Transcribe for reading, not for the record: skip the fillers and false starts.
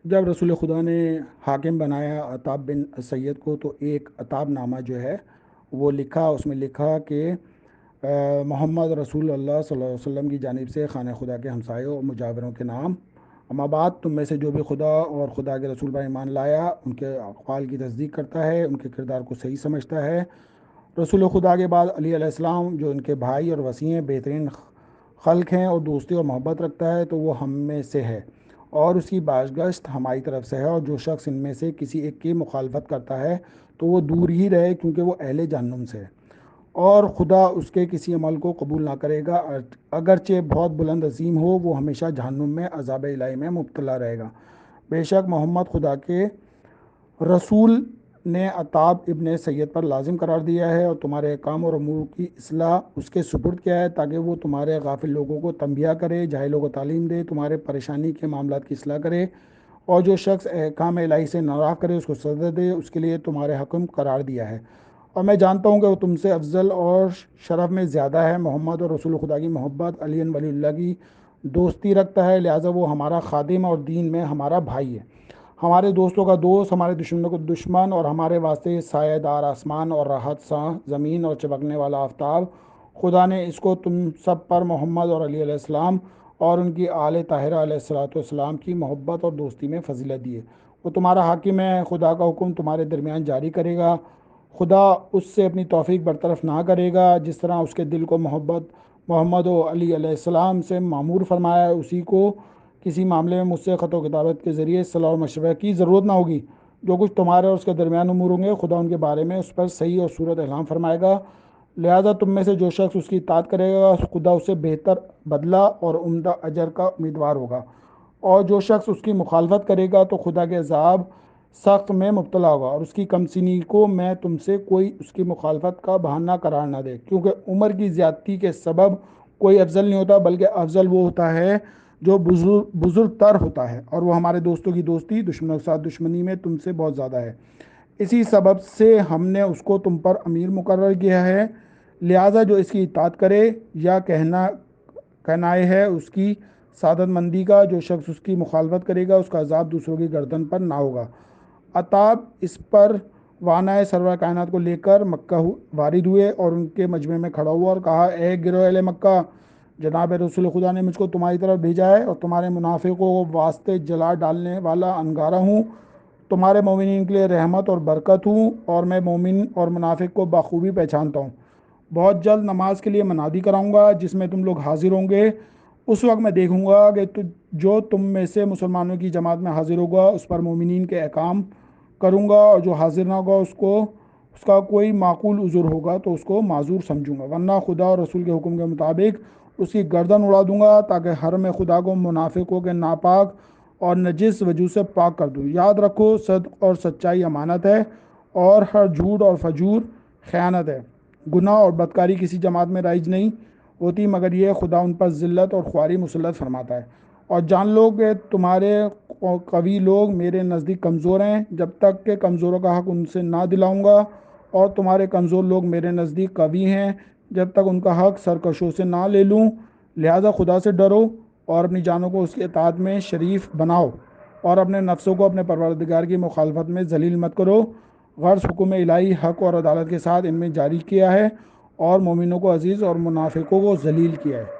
جب رسول خدا نے حاکم بنایا عطاب بن سید کو، تو ایک عطاب نامہ جو ہے وہ لکھا، اس میں لکھا کہ محمد رسول اللہ صلی اللہ علیہ وسلم کی جانب سے خانہ خدا کے ہمسایوں اور مجاوروں کے نام، اما بعد تم میں سے جو بھی خدا اور خدا کے رسول پر ایمان لایا، ان کے اقوال کی تصدیق کرتا ہے، ان کے کردار کو صحیح سمجھتا ہے، رسول خدا کے بعد علی علیہ السلام جو ان کے بھائی اور وسیع ہیں، بہترین خلق ہیں اور دوستی اور محبت رکھتا ہے، تو وہ ہم میں سے ہے اور اس کی بازگشت ہماری طرف سے ہے، اور جو شخص ان میں سے کسی ایک کی مخالفت کرتا ہے تو وہ دور ہی رہے، کیونکہ وہ اہل جہنم سے ہے، اور خدا اس کے کسی عمل کو قبول نہ کرے گا، اگرچہ بہت بلند عظیم ہو، وہ ہمیشہ جہنم میں عذاب الہی میں مبتلا رہے گا۔ بے شک محمد خدا کے رسول نے عطاب ابن سید پر لازم قرار دیا ہے اور تمہارے احکام اور امور کی اصلاح اس کے سپرد کیا ہے، تاکہ وہ تمہارے غافل لوگوں کو تنبیہ کرے، جاہلوں کو تعلیم دے، تمہارے پریشانی کے معاملات کی اصلاح کرے، اور جو شخص احکام الہی سے ناراض کرے اس کو سزا دے، اس کے لیے تمہارے حکم قرار دیا ہے، اور میں جانتا ہوں کہ وہ تم سے افضل اور شرف میں زیادہ ہے۔ محمد اور رسول خدا کی محبت، علی ولی اللہ کی دوستی رکھتا ہے، لہٰذا وہ ہمارا خادم اور دین میں ہمارا بھائی ہے، ہمارے دوستوں کا دوست، ہمارے دشمنوں کا دشمن، اور ہمارے واسطے سایہ دار آسمان اور راحت ساں زمین اور چمکنے والا آفتاب۔ خدا نے اس کو تم سب پر محمد اور علی علیہ السلام اور ان کی آل طاہرہ علیہ الصلوۃ والسلام کی محبت اور دوستی میں فضیلت دی ہے۔ وہ تمہارا حاکم ہے، خدا کا حکم تمہارے درمیان جاری کرے گا، خدا اس سے اپنی توفیق برطرف نہ کرے گا، جس طرح اس کے دل کو محمد و علی علیہ السلام سے معمور فرمایا ہے، اسی کو کسی معاملے میں مجھ سے خط و کتابت کے ذریعے صلاح و مشورہ کی ضرورت نہ ہوگی۔ جو کچھ تمہارے اور اس کے درمیان امور ہوں گے، خدا ان کے بارے میں اس پر صحیح اور صورت اعلان فرمائے گا، لہذا تم میں سے جو شخص اس کی اطاعت کرے گا، خدا اسے بہتر بدلہ اور عمدہ اجر کا امیدوار ہوگا، اور جو شخص اس کی مخالفت کرے گا تو خدا کے عذاب سخت میں مبتلا ہوگا، اور اس کی کمسنی کو میں تم سے کوئی اس کی مخالفت کا بہانہ قرار نہ دے، کیونکہ عمر کی زیادتی کے سبب کوئی افضل نہیں ہوتا، بلکہ افضل وہ ہوتا ہے جو بزرگ تر ہوتا ہے، اور وہ ہمارے دوستوں کی دوستی، دشمنوں کے ساتھ دشمنی میں تم سے بہت زیادہ ہے، اسی سبب سے ہم نے اس کو تم پر امیر مقرر کیا ہے، لہذا جو اس کی اطاعت کرے یا کہنائے ہے اس کی سعادت مندی کا، جو شخص اس کی مخالفت کرے گا اس کا عذاب دوسروں کی گردن پر نہ ہوگا۔ عطاب اس پر وانائے سرور کائنات کو لے کر مکہ وارد ہوئے اور ان کے مجمع میں کھڑا ہوا اور کہا، اے گروہ اہل مکہ، جناب رسول خدا نے مجھ کو تمہاری طرف بھیجا ہے اور تمہارے منافقوں کو واسطے جلا ڈالنے والا انگارہ ہوں، تمہارے مومنین کے لیے رحمت اور برکت ہوں، اور میں مومن اور منافق کو بخوبی پہچانتا ہوں۔ بہت جلد نماز کے لیے منادی کراؤں گا جس میں تم لوگ حاضر ہوں گے، اس وقت میں دیکھوں گا کہ جو تم میں سے مسلمانوں کی جماعت میں حاضر ہوگا اس پر مومنین کے احکام کروں گا، اور جو حاضر نہ ہوگا اس کا کوئی معقول عذر ہوگا تو اس کو معذور سمجھوں گا، ورنہ خدا اور رسول کے حکم کے مطابق اس کی گردن اڑا دوں گا، تاکہ حرم خدا کو منافقوں کے ناپاک اور نجس وجود سے پاک کر دوں۔ یاد رکھو، صدق اور سچائی امانت ہے، اور ہر جھوٹ اور فجور خیانت ہے۔ گناہ اور بدکاری کسی جماعت میں رائج نہیں ہوتی، مگر یہ خدا ان پر ذلت اور خواری مسلط فرماتا ہے۔ اور جان لو کہ تمہارے قوی لوگ میرے نزدیک کمزور ہیں، جب تک کہ کمزوروں کا حق ان سے نہ دلاؤں گا، اور تمہارے کمزور لوگ میرے نزدیک قوی ہیں، جب تک ان کا حق سرکشوں سے نہ لے لوں۔ لہذا خدا سے ڈرو اور اپنی جانوں کو اس کی اطاعت میں شریف بناؤ، اور اپنے نفسوں کو اپنے پروردگار کی مخالفت میں ذلیل مت کرو۔ غرض حکم الہی حق اور عدالت کے ساتھ ان میں جاری کیا ہے، اور مومنوں کو عزیز اور منافقوں کو ذلیل کیا ہے۔